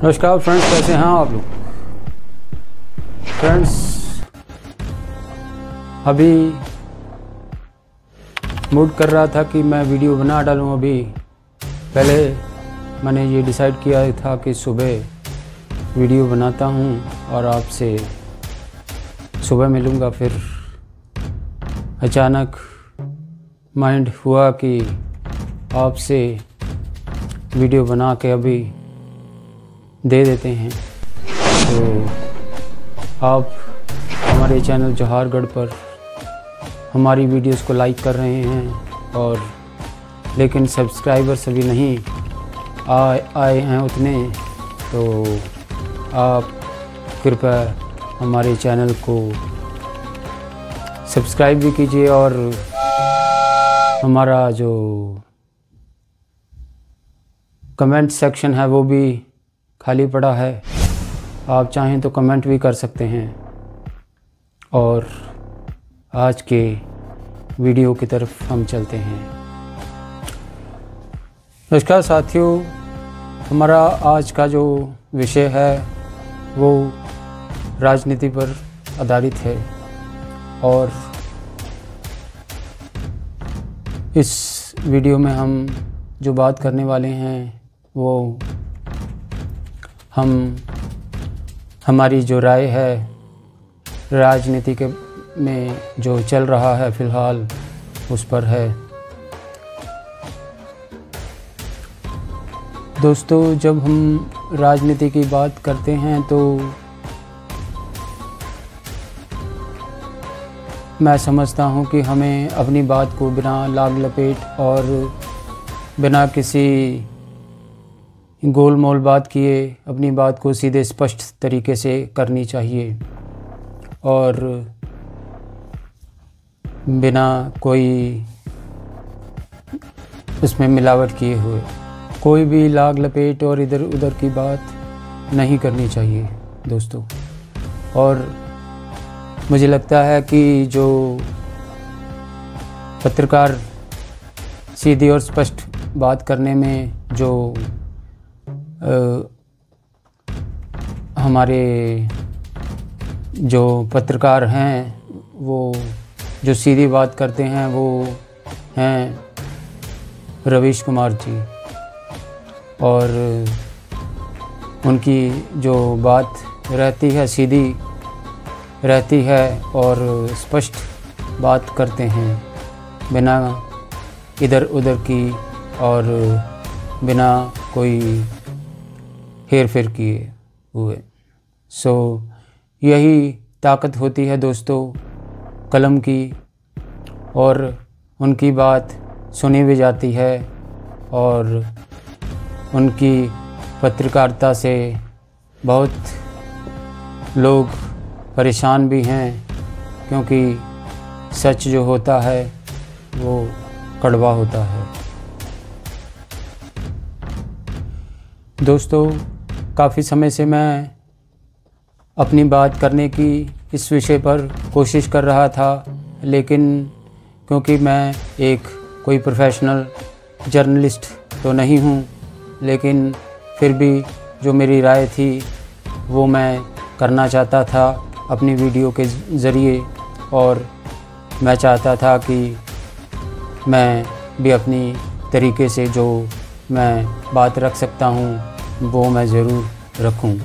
नमस्कार फ्रेंड्स, कैसे हैं आप लोग। फ्रेंड्स, अभी मूड कर रहा था कि मैं वीडियो बना डालूं। अभी पहले मैंने ये डिसाइड किया था कि सुबह वीडियो बनाता हूं और आपसे सुबह मिलूंगा। फिर अचानक माइंड हुआ कि आपसे वीडियो बना के अभी दे देते हैं। तो आप हमारे चैनल जौहरगढ़ पर हमारी वीडियोस को लाइक कर रहे हैं और लेकिन सब्सक्राइबर्स अभी नहीं आए हैं उतने, तो आप कृपया हमारे चैनल को सब्सक्राइब भी कीजिए और हमारा जो कमेंट सेक्शन है वो भी खाली पड़ा है। आप चाहें तो कमेंट भी कर सकते हैं। और आज के वीडियो की तरफ हम चलते हैं। नमस्कार साथियों, हमारा आज का जो विषय है वो राजनीति पर आधारित है और इस वीडियो में हम जो बात करने वाले हैं वो हमारी जो राय है राजनीति के में जो चल रहा है फ़िलहाल उस पर है। दोस्तों, जब हम राजनीति की बात करते हैं तो मैं समझता हूं कि हमें अपनी बात को बिना लाग लपेट और बिना किसी गोलमोल बात किए अपनी बात को सीधे स्पष्ट तरीके से करनी चाहिए और बिना कोई उसमें मिलावट किए हुए कोई भी लाग लपेट और इधर उधर की बात नहीं करनी चाहिए दोस्तों। और मुझे लगता है कि जो पत्रकार सीधी और स्पष्ट बात करने में जो हमारे जो पत्रकार हैं वो जो सीधी बात करते हैं वो हैं रवीश कुमार जी। और उनकी जो बात रहती है सीधी रहती है और स्पष्ट बात करते हैं बिना इधर उधर की और बिना कोई हेर फेर किए हुए। सो यही ताकत होती है दोस्तों कलम की, और उनकी बात सुनी भी जाती है और उनकी पत्रकारिता से बहुत लोग परेशान भी हैं, क्योंकि सच जो होता है वो कड़वा होता है। दोस्तों, काफ़ी समय से मैं अपनी बात करने की इस विषय पर कोशिश कर रहा था, लेकिन क्योंकि मैं एक कोई प्रोफेशनल जर्नलिस्ट तो नहीं हूँ, लेकिन फिर भी जो मेरी राय थी वो मैं करना चाहता था अपनी वीडियो के ज़रिए। और मैं चाहता था कि मैं भी अपनी तरीके से जो मैं बात रख सकता हूँ वो मैं ज़रूर रखूँ।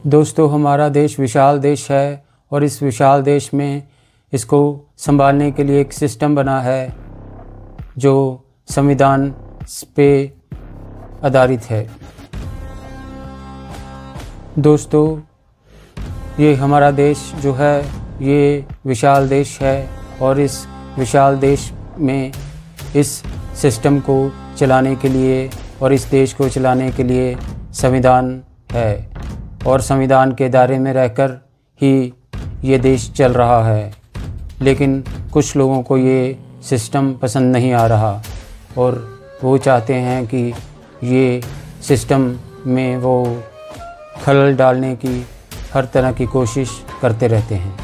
दोस्तों, हमारा देश विशाल देश है और इस विशाल देश में इसको संभालने के लिए एक सिस्टम बना है जो संविधान पे आधारित है। दोस्तों, ये हमारा देश जो है ये विशाल देश है और इस विशाल देश में इस सिस्टम को चलाने के लिए और इस देश को चलाने के लिए संविधान है और संविधान के दायरे में रहकर ही ये देश चल रहा है। लेकिन कुछ लोगों को ये सिस्टम पसंद नहीं आ रहा और वो चाहते हैं कि ये सिस्टम में वो खलल डालने की हर तरह की कोशिश करते रहते हैं।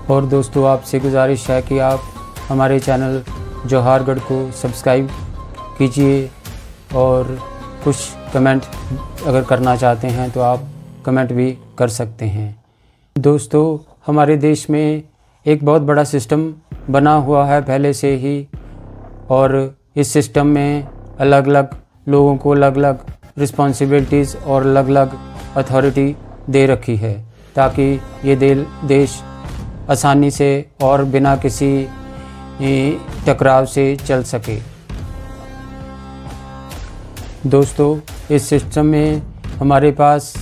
और दोस्तों, आपसे गुजारिश है कि आप हमारे चैनल जौहरगढ़ को सब्सक्राइब कीजिए और कुछ कमेंट अगर करना चाहते हैं तो आप कमेंट भी कर सकते हैं। दोस्तों, हमारे देश में एक बहुत बड़ा सिस्टम बना हुआ है पहले से ही, और इस सिस्टम में अलग अलग लोगों को अलग अलग रिस्पॉन्सिबिलिटीज़ और अलग अलग अथॉरिटी दे रखी है, ताकि ये देश आसानी से और बिना किसी टकराव से चल सके। दोस्तों, इस सिस्टम में हमारे पास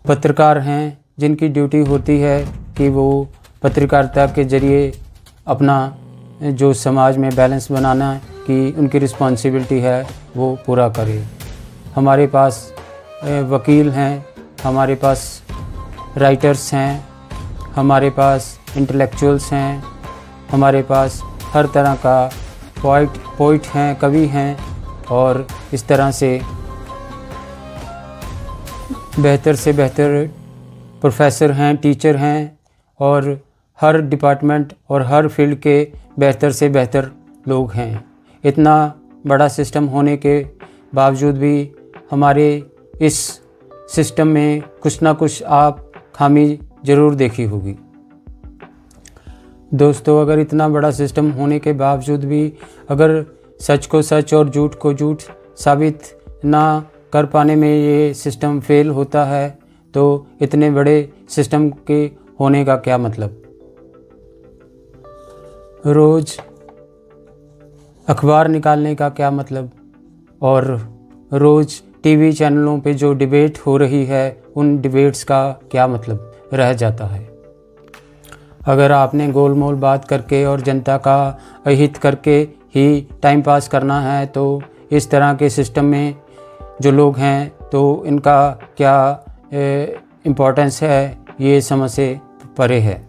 पत्रकार हैं, जिनकी ड्यूटी होती है कि वो पत्रकारिता के ज़रिए अपना जो समाज में बैलेंस बनाना की उनकी रिस्पॉन्सिबिलिटी है वो पूरा करें। हमारे पास वकील हैं, हमारे पास राइटर्स हैं, हमारे पास इंटेलेक्चुअल्स हैं, हमारे पास हर तरह का पोइट हैं, कवि हैं, और इस तरह से बेहतर प्रोफेसर हैं, टीचर हैं, और हर डिपार्टमेंट और हर फील्ड के बेहतर से बेहतर लोग हैं। इतना बड़ा सिस्टम होने के बावजूद भी हमारे इस सिस्टम में कुछ ना कुछ आप खामी ज़रूर देखी होगी। दोस्तों, अगर इतना बड़ा सिस्टम होने के बावजूद भी अगर सच को सच और झूठ को झूठ साबित ना कर पाने में ये सिस्टम फेल होता है, तो इतने बड़े सिस्टम के होने का क्या मतलब। रोज़ अखबार निकालने का क्या मतलब, और रोज़ टीवी चैनलों पे जो डिबेट हो रही है उन डिबेट्स का क्या मतलब रह जाता है। अगर आपने गोलमोल बात करके और जनता का अहित करके ही टाइम पास करना है, तो इस तरह के सिस्टम में जो लोग हैं तो इनका क्या इम्पोर्टेंस है, ये समझ से परे है।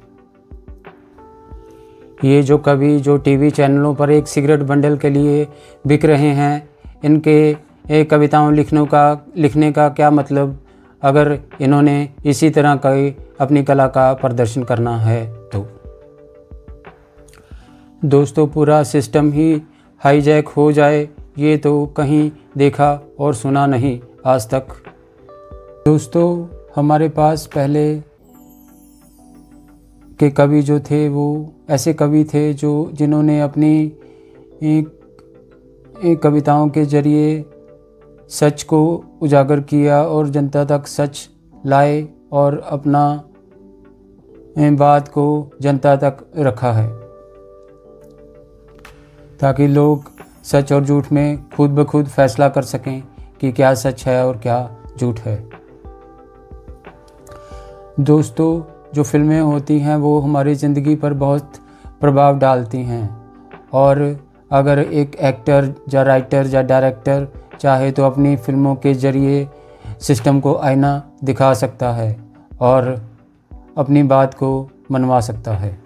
ये जो कवि जो टीवी चैनलों पर एक सिगरेट बंडल के लिए बिक रहे हैं, इनके कविताओं लिखने का क्या मतलब, अगर इन्होंने इसी तरह का अपनी कला का प्रदर्शन करना है तो। दोस्तों, पूरा सिस्टम ही हाईजैक हो जाए, ये तो कहीं देखा और सुना नहीं आज तक। दोस्तों, हमारे पास पहले के कवि जो थे वो ऐसे कवि थे जिन्होंने अपनी कविताओं के ज़रिए सच को उजागर किया और जनता तक सच लाए और अपना बात को जनता तक रखा है, ताकि लोग सच और झूठ में खुद ब खुद फैसला कर सकें कि क्या सच है और क्या झूठ है। दोस्तों, जो फिल्में होती हैं वो हमारी ज़िंदगी पर बहुत प्रभाव डालती हैं, और अगर एक एक्टर या राइटर या डायरेक्टर चाहे तो अपनी फिल्मों के ज़रिए सिस्टम को आईना दिखा सकता है और अपनी बात को मनवा सकता है।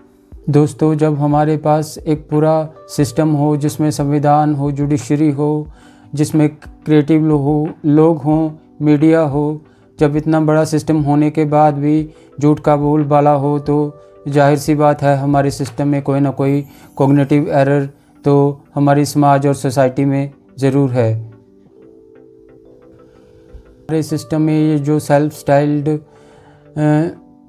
दोस्तों, जब हमारे पास एक पूरा सिस्टम हो जिसमें संविधान हो, जुडिशरी हो, जिसमें क्रिएटिव लोग हों, मीडिया हो, जब इतना बड़ा सिस्टम होने के बाद भी झूठ का बोलबाला हो, तो जाहिर सी बात है हमारे सिस्टम में कोई ना कोई कॉग्निटिव एरर तो हमारी समाज और सोसाइटी में ज़रूर है। हमारे सिस्टम में ये जो सेल्फ स्टाइल्ड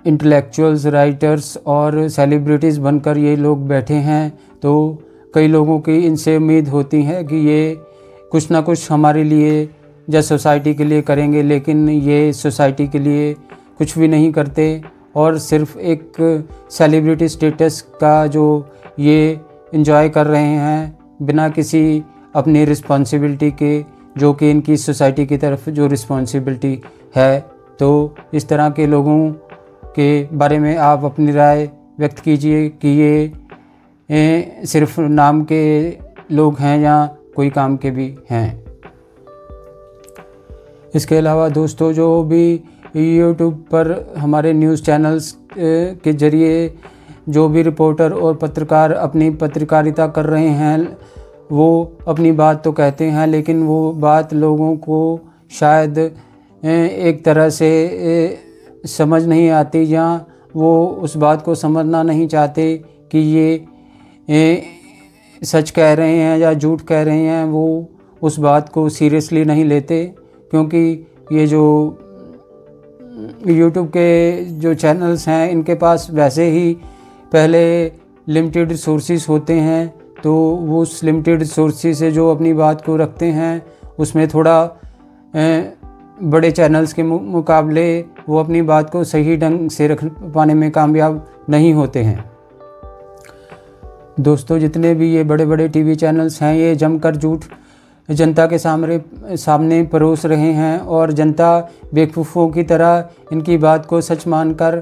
इंटेलेक्चुअल्स, राइटर्स और सेलिब्रिटीज़ बनकर ये लोग बैठे हैं, तो कई लोगों की इनसे उम्मीद होती है कि ये कुछ ना कुछ हमारे लिए या सोसाइटी के लिए करेंगे, लेकिन ये सोसाइटी के लिए कुछ भी नहीं करते और सिर्फ एक सेलिब्रिटी स्टेटस का जो ये एंजॉय कर रहे हैं बिना किसी अपनी रिस्पॉन्सिबिलिटी के, जो कि इनकी सोसाइटी की तरफ जो रिस्पॉन्सिबिलिटी है। तो इस तरह के लोगों के बारे में आप अपनी राय व्यक्त कीजिए कि ये सिर्फ नाम के लोग हैं या कोई काम के भी हैं। इसके अलावा दोस्तों, जो भी यूट्यूब पर हमारे न्यूज़ चैनल्स के ज़रिए जो भी रिपोर्टर और पत्रकार अपनी पत्रकारिता कर रहे हैं, वो अपनी बात तो कहते हैं, लेकिन वो बात लोगों को शायद एक तरह से समझ नहीं आती, या वो उस बात को समझना नहीं चाहते कि ये सच कह रहे हैं या झूठ कह रहे हैं। वो उस बात को सीरियसली नहीं लेते, क्योंकि ये जो यूट्यूब के जो चैनल्स हैं इनके पास वैसे ही पहले लिमिटेड रिसोर्सेज होते हैं, तो वो उस लिमिटेड रिसोर्सेज से जो अपनी बात को रखते हैं उसमें थोड़ा बड़े चैनल्स के मुकाबले वो अपनी बात को सही ढंग से रख पाने में कामयाब नहीं होते हैं। दोस्तों, जितने भी ये बड़े बड़े टीवी चैनल्स हैं ये जमकर झूठ जनता के सामने परोस रहे हैं और जनता बेवकूफ़ों की तरह इनकी बात को सच मानकर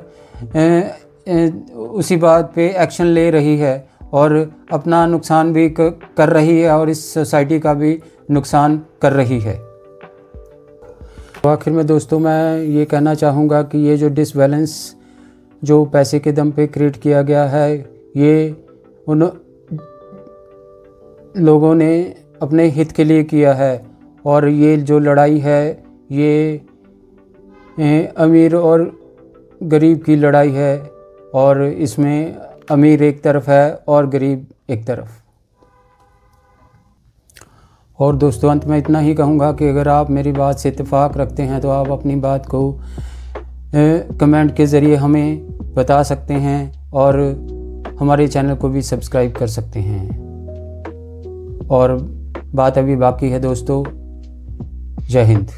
उसी बात पे एक्शन ले रही है और अपना नुकसान भी कर रही है और इस सोसाइटी का भी नुकसान कर रही है। तो आखिर में दोस्तों मैं ये कहना चाहूँगा कि ये जो डिसबैलेंस जो पैसे के दम पे क्रिएट किया गया है, ये उन लोगों ने अपने हित के लिए किया है और ये जो लड़ाई है ये अमीर और गरीब की लड़ाई है और इसमें अमीर एक तरफ है और गरीब एक तरफ। और दोस्तों, अंत में इतना ही कहूँगा कि अगर आप मेरी बात से इत्तेफाक रखते हैं तो आप अपनी बात को कमेंट के ज़रिए हमें बता सकते हैं और हमारे चैनल को भी सब्सक्राइब कर सकते हैं। और बात अभी बाकी है दोस्तों। जय हिंद।